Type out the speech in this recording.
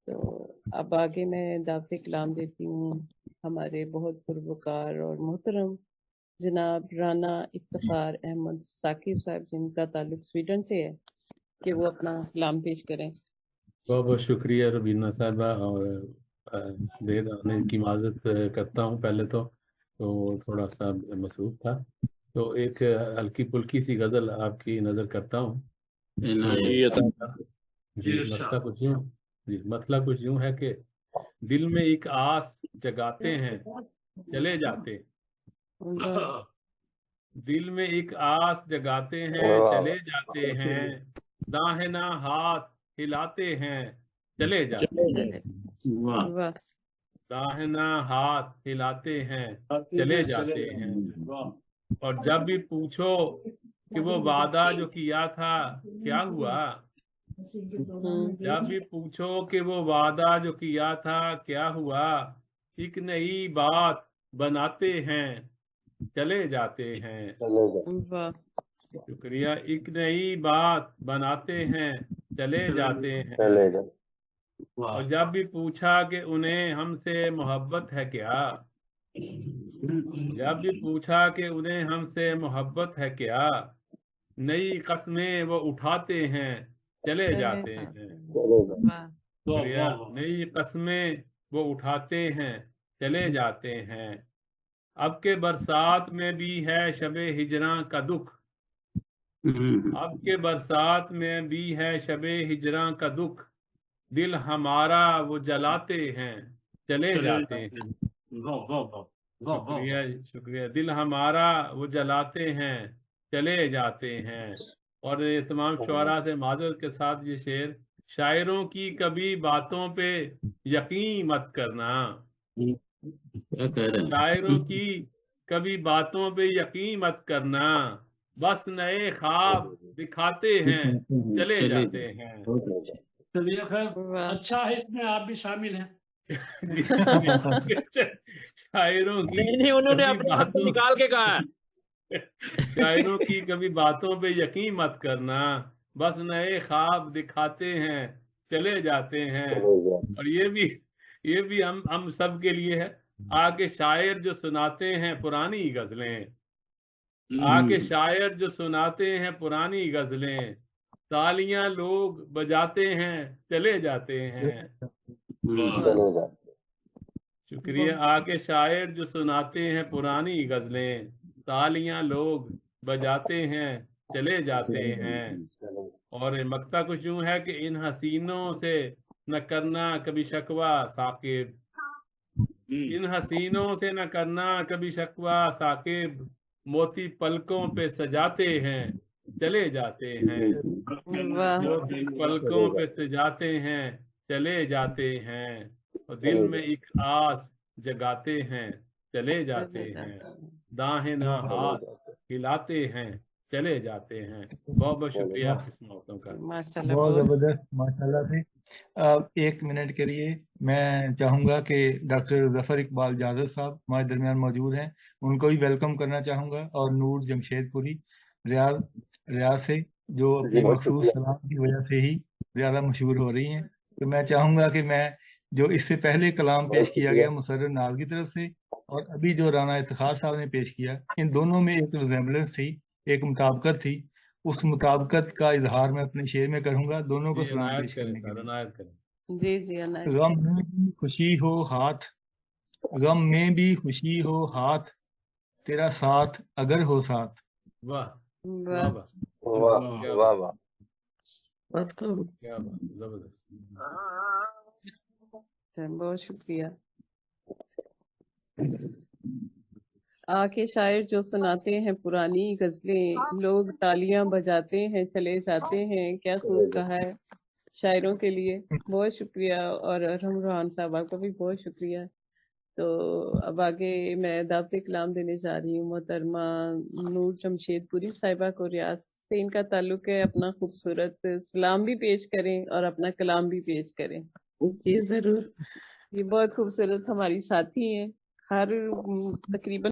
تو اب آگے میں دعوت کلام دیتی ہوں ہمارے بہت پروکار اور محترم جناب رانا افتخار احمد ثاقب صاحب، جن کا تعلق سویڈن سے ہے، کہ وہ اپنا کلام پیش کریں۔ بہت بہت شکریہ ربینہ صاحبہ، اور دیر آنے کی معذرت کرتا ہوں۔ پہلے تو تھوڑا سا مصروف تھا، تو ایک ہلکی پھلکی سی غزل آپ کی نظر کرتا ہوں۔ مطلب کچھ یوں ہے کہ دل میں ایک آس جگاتے ہیں چلے جاتے، دل میں ایک آس جگاتے ہیں چلے جاتے ہیں، داہنا ہاتھ ہلاتے ہیں چلے جاتے ہیں، داہنا ہاتھ ہلاتے ہیں چلے جاتے ہیں، اور جب بھی پوچھو کہ وہ وعدہ جو کیا تھا کیا ہوا، جب بھی پوچھو کہ وہ وعدہ جو کیا تھا کیا ہوا، ایک نئی بات بناتے ہیں چلے جاتے ہیں، شکریہ، ایک نئی بات بناتے ہیں چلے جاتے ہیں، اور جب بھی پوچھا کہ انہیں ہم سے محبت ہے کیا، جب بھی پوچھا کہ انہیں ہم سے محبت ہے کیا، نئی قسمیں وہ اٹھاتے ہیں چلے جاتے ہیں، نئی قسمیں وہ اٹھاتے ہیں چلے جاتے ہیں، اب کے برسات میں بھی ہے شب ہجراں کا دکھ، اب کے برسات میں بھی ہے شب ہجراں کا دکھ، دل ہمارا وہ جلاتے ہیں چلے جاتے ہیں، شکریہ شکریہ، دل ہمارا وہ جلاتے ہیں چلے جاتے ہیں۔ اور تمام شعراء سے معذرت کے ساتھ یہ شعر، شاعروں کی کبھی باتوں پہ یقین مت کرنا، شاعروں کی کبھی باتوں پہ یقین مت کرنا، بس نئے خواب دکھاتے ہیں چلے جاتے ہیں۔ چلیے خیر، اچھا ہے، اس میں آپ بھی شامل ہیں۔ شاعروں کی انہوں نے اپنے آپ کو نکال کے کہا ہے، شاعروں کی کبھی باتوں پہ یقین مت کرنا، بس نئے خواب دکھاتے ہیں چلے جاتے ہیں۔ اور یہ بھی ہم سب کے لیے ہے، آگے شاعر جو سناتے ہیں پرانی غزلیں، آگے شاعر جو سناتے ہیں پرانی غزلیں، تالیاں لوگ بجاتے ہیں چلے جاتے ہیں، شکریہ، آگے شاعر جو سناتے ہیں پرانی غزلیں، تالیاں لوگ بجاتے ہیں چلے جاتے ہیں، اور مقطع کچھ یوں ہے کہ ان حسینوں سے نہ کرنا کبھی شکوہ ثاقب، ان حسینوں سے نہ کرنا کبھی شکوہ ثاقب، موتی پلکوں پہ سجاتے ہیں چلے جاتے ہیں، موتی پلکوں پہ سجاتے ہیں چلے جاتے ہیں، اور دل میں ایک آس جگاتے ہیں چلے جاتے ہیں، داہنا ہاتھ ہلاتے ہیں چلے جاتے ہیں۔ بہت بہت شکریہ اس موقع کا، بہت زبردست، ماشاءاللہ سے۔ ایک منٹ کے لیے میں چاہوں گا کہ ڈاکٹر ظفر اقبال جازر صاحب ہمارے درمیان موجود ہیں، ان کو بھی ویلکم کرنا چاہوں گا، اور نور جمشید پوری ریاض سے، جو اپنے مخصوص سلام کی وجہ سے ہی زیادہ مشہور ہو رہی ہیں۔ تو میں چاہوں گا کہ میں جو اس سے پہلے کلام پیش کیا گیا مسرر ناز کی طرف سے، اور ابھی جو رانا افتخار صاحب نے پیش کیا، ان دونوں میں ایک ریزمبلنس تھی، ایک مطابقت تھی، اس مطابقت کا اظہار میں اپنے شعر میں کروں گا، دونوں کو سلام پیش کرنے کے لیے۔ جی غم میں بھی خوشی ہو ہاتھ، غم میں بھی خوشی ہو ہاتھ، تیرا ساتھ اگر ہو ساتھ۔ واہ واہ واہ واہ واہ، بہت شکریہ۔ آکے شاعر جو سناتے ہیں پرانی غزلیں، لوگ تالیاں بجاتے ہیں چلے جاتے ہیں، کیا خوب کہا ہے شاعروں کے لیے، بہت شکریہ، اور ارحم روحان صاحب آپ کا بھی بہت شکریہ۔ تو اب آگے میں دعوت کلام دینے جا رہی ہوں محترمہ نور جمشید پوری صاحبہ کو، ریاض سے ان کا تعلق ہے، اپنا خوبصورت سلام بھی پیش کریں اور اپنا کلام بھی پیش کریں۔ جی ضرور۔ یہ بہت خوبصورت ہماری ساتھی ہیں، ہر تقریباً